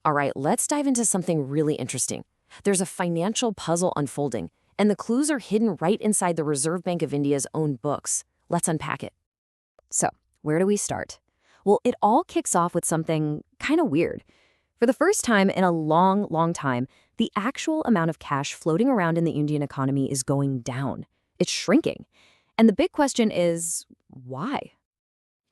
All right, let's dive into something really interesting. There's a financial puzzle unfolding, and the clues are hidden right inside the Reserve Bank of India's own books. Let's unpack it. So, where do we start? Well, it all kicks off with something kind of weird. For the first time in a long, long time, the actual amount of cash floating around in the Indian economy is going down. It's shrinking. And the big question is, why?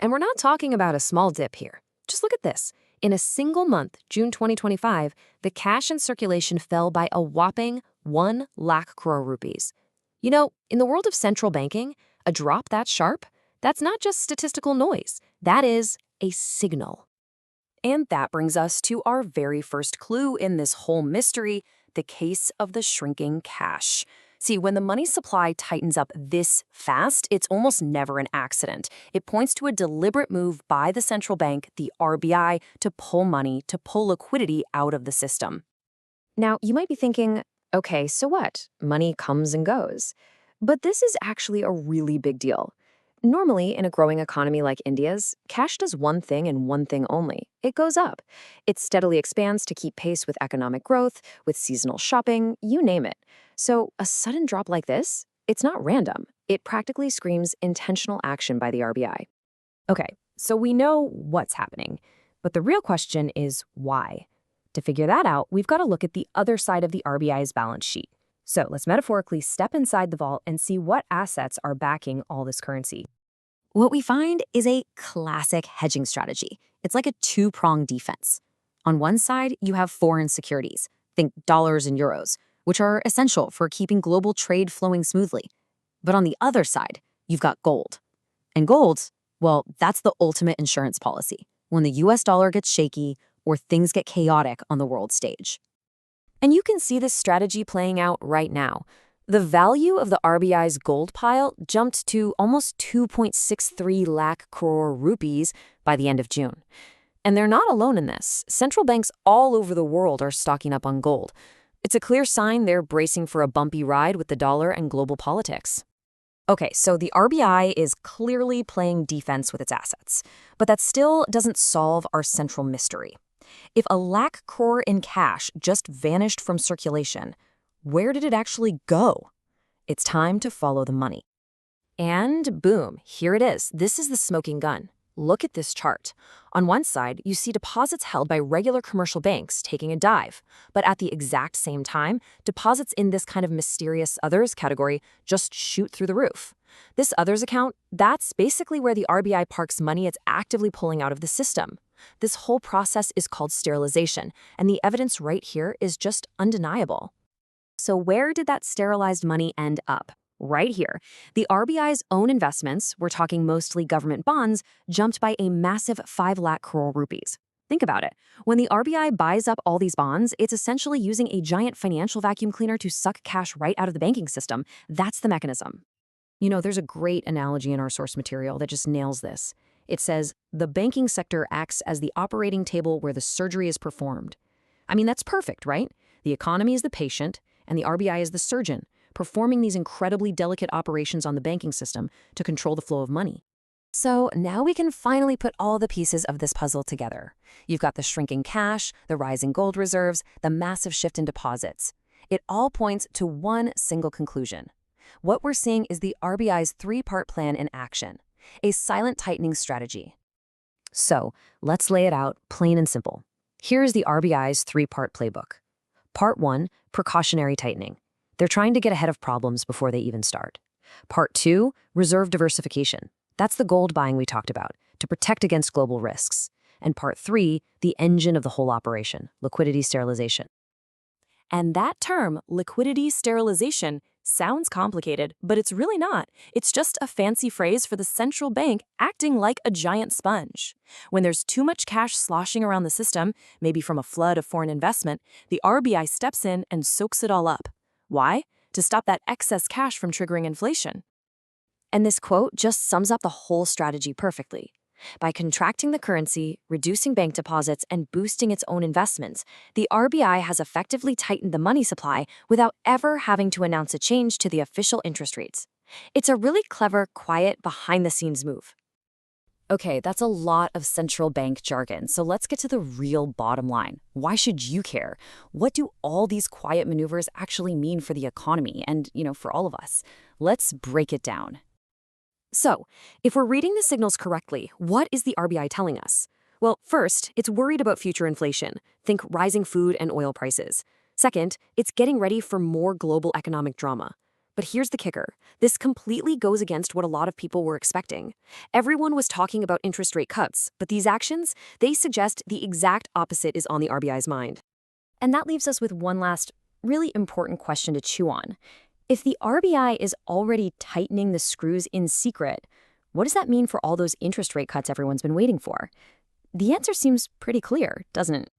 And we're not talking about a small dip here. Just look at this. In a single month, June 2025, the cash in circulation fell by a whopping 1 lakh crore rupees. You know, in the world of central banking, a drop that sharp, that's not just statistical noise. That is a signal. And that brings us to our very first clue in this whole mystery, the case of the shrinking cash. See, when the money supply tightens up this fast, it's almost never an accident. It points to a deliberate move by the central bank, the RBI, to pull money, to pull liquidity out of the system. Now, you might be thinking, okay, so what? Money comes and goes. But this is actually a really big deal. Normally, in a growing economy like India's, cash does one thing and one thing only. It goes up. It steadily expands to keep pace with economic growth, with seasonal shopping, you name it. So a sudden drop like this, it's not random. It practically screams intentional action by the RBI. Okay, so we know what's happening, but the real question is why? To figure that out, we've got to look at the other side of the RBI's balance sheet. So let's metaphorically step inside the vault and see what assets are backing all this currency. What we find is a classic hedging strategy. It's like a two-pronged defense. On one side, you have foreign securities, think dollars and euros, which are essential for keeping global trade flowing smoothly. But on the other side, you've got gold. And gold, well, that's the ultimate insurance policy when the US dollar gets shaky or things get chaotic on the world stage. And you can see this strategy playing out right now. The value of the RBI's gold pile jumped to almost 2.63 lakh crore rupees by the end of June. And they're not alone in this. Central banks all over the world are stocking up on gold. It's a clear sign they're bracing for a bumpy ride with the dollar and global politics. Okay, so the RBI is clearly playing defense with its assets, but that still doesn't solve our central mystery. If a lakh crore in cash just vanished from circulation, where did it actually go? It's time to follow the money. And boom, here it is. This is the smoking gun. Look at this chart. On one side, you see deposits held by regular commercial banks taking a dive. But at the exact same time, deposits in this kind of mysterious others category just shoot through the roof. This others account, that's basically where the RBI parks money it's actively pulling out of the system. This whole process is called sterilization, and the evidence right here is just undeniable. So where did that sterilized money end up? Right here. The RBI's own investments, we're talking mostly government bonds, jumped by a massive 5 lakh crore rupees. Think about it. When the RBI buys up all these bonds, it's essentially using a giant financial vacuum cleaner to suck cash right out of the banking system. That's the mechanism. You know, there's a great analogy in our source material that just nails this. It says, the banking sector acts as the operating table where the surgery is performed. I mean, that's perfect, right? The economy is the patient, and the RBI is the surgeon, performing these incredibly delicate operations on the banking system to control the flow of money. So now we can finally put all the pieces of this puzzle together. You've got the shrinking cash, the rising gold reserves, the massive shift in deposits. It all points to one single conclusion. What we're seeing is the RBI's three-part plan in action, a silent tightening strategy. So let's lay it out plain and simple. Here's the RBI's three-part playbook. Part 1, precautionary tightening. They're trying to get ahead of problems before they even start. Part 2, reserve diversification. That's the gold buying we talked about, to protect against global risks. And Part 3, the engine of the whole operation, liquidity sterilization. And that term, liquidity sterilization, sounds complicated, but it's really not. It's just a fancy phrase for the central bank acting like a giant sponge. When there's too much cash sloshing around the system, maybe from a flood of foreign investment, the RBI steps in and soaks it all up. Why? To stop that excess cash from triggering inflation. And this quote just sums up the whole strategy perfectly. By contracting the currency, reducing bank deposits, and boosting its own investments, the RBI has effectively tightened the money supply without ever having to announce a change to the official interest rates. It's a really clever, quiet, behind-the-scenes move. Okay, that's a lot of central bank jargon. So let's get to the real bottom line. Why should you care? What do all these quiet maneuvers actually mean for the economy and, for all of us? Let's break it down. So, if we're reading the signals correctly, what is the RBI telling us? Well, first, it's worried about future inflation. Think rising food and oil prices. Second, it's getting ready for more global economic drama. But here's the kicker. This completely goes against what a lot of people were expecting. Everyone was talking about interest rate cuts, but these actions, they suggest the exact opposite is on the RBI's mind. And that leaves us with one last really important question to chew on. If the RBI is already tightening the screws in secret, what does that mean for all those interest rate cuts everyone's been waiting for? The answer seems pretty clear, doesn't it?